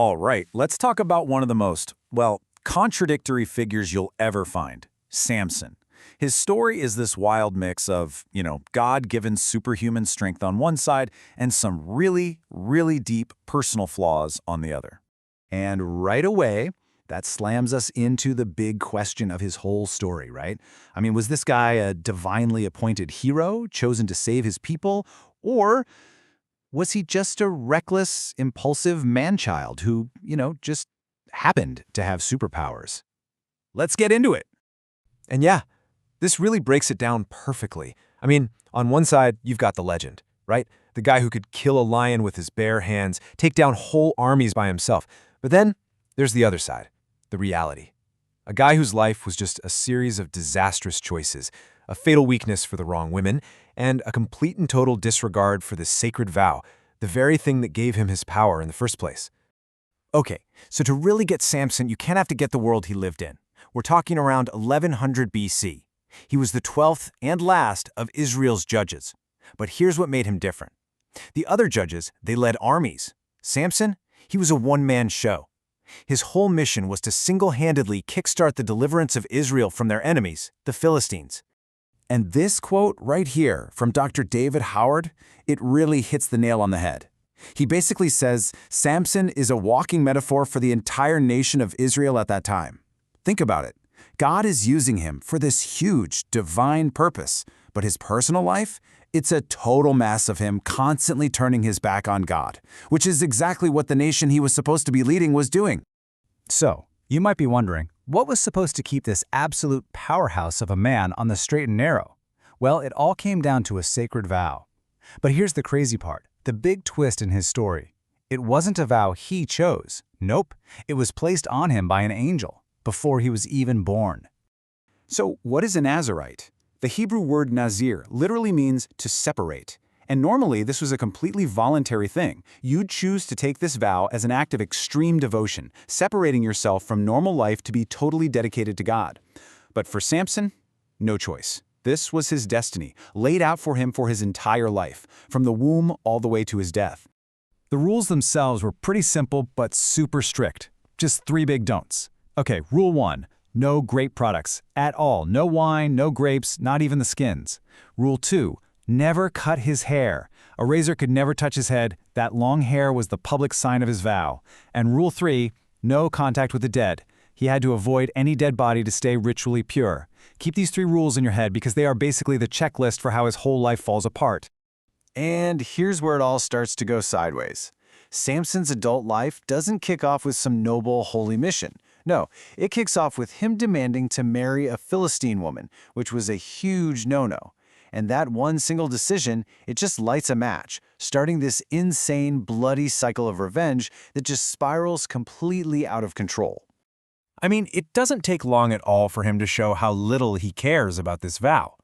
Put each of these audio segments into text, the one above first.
All right, let's talk about one of the most, well, contradictory figures you'll ever find, Samson. His story is this wild mix of, God-given superhuman strength on one side and some really, really deep personal flaws on the other. And right away, that slams us into the big question of his whole story, right? I mean, was this guy a divinely appointed hero chosen to save his people? Or was he just a reckless, impulsive man-child who, just happened to have superpowers? Let's get into it. And yeah, this really breaks it down perfectly. I mean, on one side, you've got the legend, right? The guy who could kill a lion with his bare hands, take down whole armies by himself. But then there's the other side, the reality. A guy whose life was just a series of disastrous choices, a fatal weakness for the wrong women, and a complete and total disregard for the sacred vow, the very thing that gave him his power in the first place. Okay, so to really get Samson, you can't have to get the world he lived in. We're talking around 1100 BC. He was the 12th and last of Israel's judges. But here's what made him different. The other judges, they led armies. Samson, he was a one-man show. His whole mission was to single-handedly kickstart the deliverance of Israel from their enemies, the Philistines. And this quote right here from Dr. David Howard, it really hits the nail on the head. He basically says Samson is a walking metaphor for the entire nation of Israel at that time. Think about it. God is using him for this huge, divine purpose, but his personal life, it's a total mess of him constantly turning his back on God, which is exactly what the nation he was supposed to be leading was doing. So, you might be wondering, what was supposed to keep this absolute powerhouse of a man on the straight and narrow? Well, it all came down to a sacred vow. But here's the crazy part, the big twist in his story. It wasn't a vow he chose. Nope, it was placed on him by an angel before he was even born. So what is a Nazirite? The Hebrew word nazir literally means to separate. And normally this was a completely voluntary thing. You'd choose to take this vow as an act of extreme devotion, separating yourself from normal life to be totally dedicated to God. But for Samson, no choice. This was his destiny, laid out for him for his entire life, from the womb all the way to his death. The rules themselves were pretty simple but super strict. Just 3 big don'ts. Okay, rule 1. No grape products at all. No wine, no grapes, not even the skins. Rule 2. Never cut his hair. A razor could never touch his head. That long hair was the public sign of his vow. And rule 3. No contact with the dead. He had to avoid any dead body to stay ritually pure. Keep these 3 rules in your head because they are basically the checklist for how his whole life falls apart. And here's where it all starts to go sideways. Samson's adult life doesn't kick off with some noble, holy mission. No, it kicks off with him demanding to marry a Philistine woman, which was a huge no-no. And that one single decision, it just lights a match, starting this insane, bloody cycle of revenge that just spirals completely out of control. I mean, it doesn't take long at all for him to show how little he cares about this vow.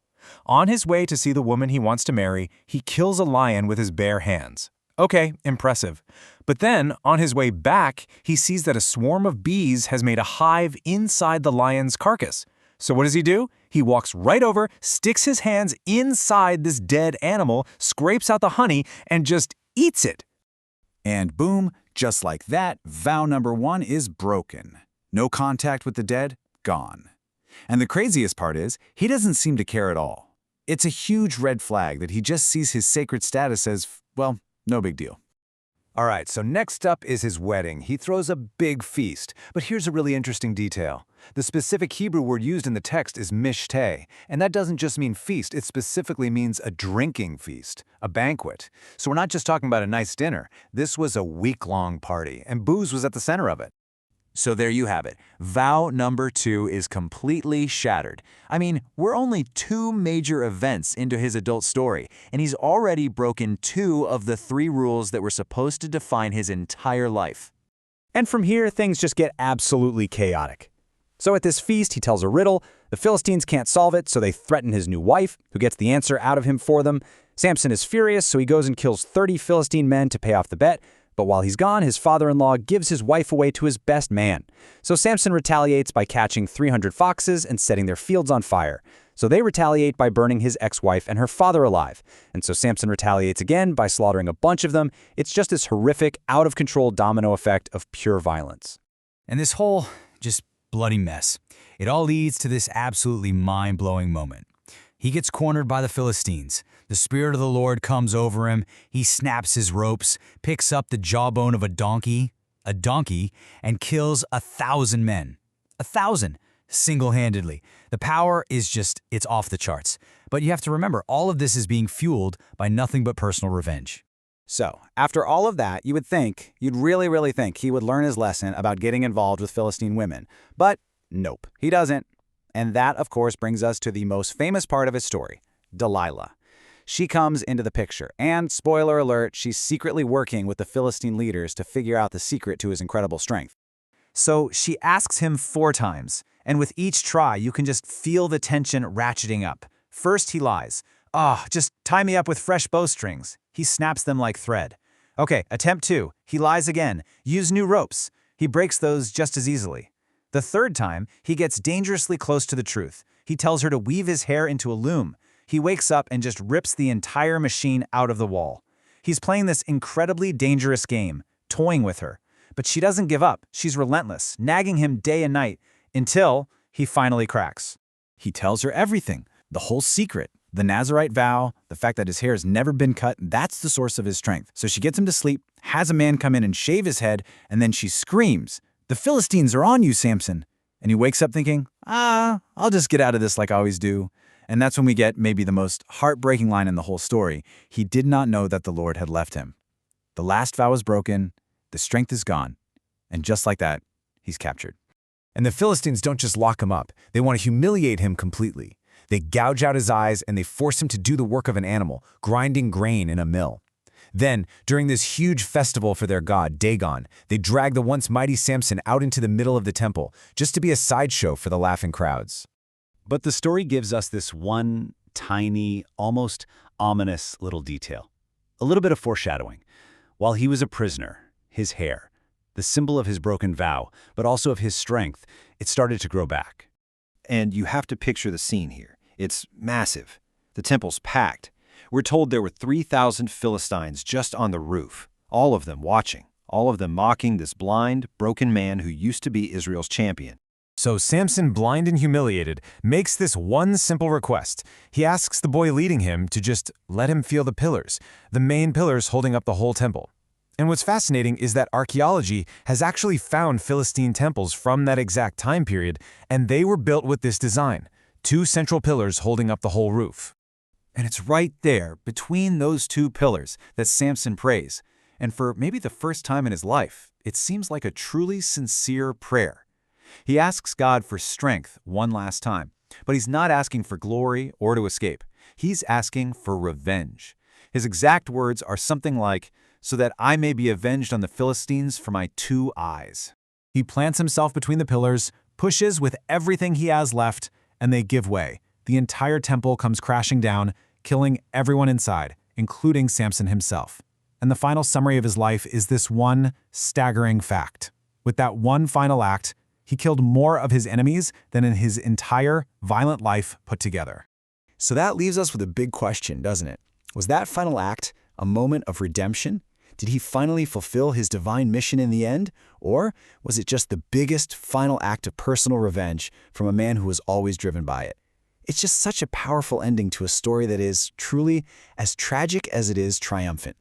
On his way to see the woman he wants to marry, he kills a lion with his bare hands. Okay, impressive. But then, on his way back, he sees that a swarm of bees has made a hive inside the lion's carcass. So what does he do? He walks right over, sticks his hands inside this dead animal, scrapes out the honey, and just eats it. And boom, just like that, vow number 1 is broken. No contact with the dead, gone. And the craziest part is, he doesn't seem to care at all. It's a huge red flag that he just sees his sacred status as, well, no big deal. All right, so next up is his wedding. He throws a big feast. But here's a really interesting detail. The specific Hebrew word used in the text is mishteh, and that doesn't just mean feast, it specifically means a drinking feast, a banquet. So we're not just talking about a nice dinner. This was a week-long party, and booze was at the center of it. So there you have it. Vow number 2 is completely shattered. I mean, we're only 2 major events into his adult story, and he's already broken 2 of the 3 rules that were supposed to define his entire life. And from here, things just get absolutely chaotic. So at this feast, he tells a riddle. The Philistines can't solve it, so they threaten his new wife, who gets the answer out of him for them. Samson is furious, so he goes and kills 30 Philistine men to pay off the bet. But while he's gone, his father-in-law gives his wife away to his best man. So Samson retaliates by catching 300 foxes and setting their fields on fire. So they retaliate by burning his ex-wife and her father alive. And so Samson retaliates again by slaughtering a bunch of them. It's just this horrific, out-of-control domino effect of pure violence. And this whole just bloody mess, it all leads to this absolutely mind-blowing moment. He gets cornered by the Philistines. The Spirit of the Lord comes over him. He snaps his ropes, picks up the jawbone of a donkey, and kills 1,000 men. 1,000, single-handedly. The power is just, it's off the charts. But you have to remember, all of this is being fueled by nothing but personal revenge. So, after all of that, you'd really think he would learn his lesson about getting involved with Philistine women. But nope, he doesn't. And that, of course, brings us to the most famous part of his story, Delilah. She comes into the picture, and spoiler alert, she's secretly working with the Philistine leaders to figure out the secret to his incredible strength. So she asks him 4 times, and with each try, you can just feel the tension ratcheting up. First, he lies. Just tie me up with fresh bowstrings. He snaps them like thread. Okay, attempt 2. He lies again. Use new ropes. He breaks those just as easily. The 3rd time, he gets dangerously close to the truth. He tells her to weave his hair into a loom. He wakes up and just rips the entire machine out of the wall. He's playing this incredibly dangerous game, toying with her. But she doesn't give up. She's relentless, nagging him day and night, until he finally cracks. He tells her everything, the whole secret, the Nazirite vow, the fact that his hair has never been cut, that's the source of his strength. So she gets him to sleep, has a man come in and shave his head, and then she screams, "The Philistines are on you, Samson." And he wakes up thinking, I'll just get out of this like I always do. And that's when we get maybe the most heartbreaking line in the whole story. He did not know that the Lord had left him. The last vow is broken, the strength is gone, and just like that, he's captured. And the Philistines don't just lock him up, they want to humiliate him completely. They gouge out his eyes and they force him to do the work of an animal, grinding grain in a mill. Then, during this huge festival for their god, Dagon, they drag the once mighty Samson out into the middle of the temple, just to be a sideshow for the laughing crowds. But the story gives us this one tiny, almost ominous little detail. A little bit of foreshadowing. While he was a prisoner, his hair, the symbol of his broken vow, but also of his strength, it started to grow back. And you have to picture the scene here. It's massive. The temple's packed. We're told there were 3,000 Philistines just on the roof, all of them watching, all of them mocking this blind, broken man who used to be Israel's champion. So Samson, blind and humiliated, makes this one simple request. He asks the boy leading him to just let him feel the pillars, the main pillars holding up the whole temple. And what's fascinating is that archaeology has actually found Philistine temples from that exact time period, and they were built with this design, 2 central pillars holding up the whole roof. And it's right there, between those 2 pillars, that Samson prays. And for maybe the first time in his life, it seems like a truly sincere prayer. He asks God for strength one last time, but he's not asking for glory or to escape. He's asking for revenge. His exact words are something like, "So that I may be avenged on the Philistines for my 2 eyes." He plants himself between the pillars, pushes with everything he has left, and they give way. The entire temple comes crashing down, killing everyone inside, including Samson himself. And the final summary of his life is this one staggering fact. With that one final act, he killed more of his enemies than in his entire violent life put together. So that leaves us with a big question, doesn't it? Was that final act a moment of redemption? Did he finally fulfill his divine mission in the end? Or was it just the biggest final act of personal revenge from a man who was always driven by it? It's just such a powerful ending to a story that is truly as tragic as it is triumphant.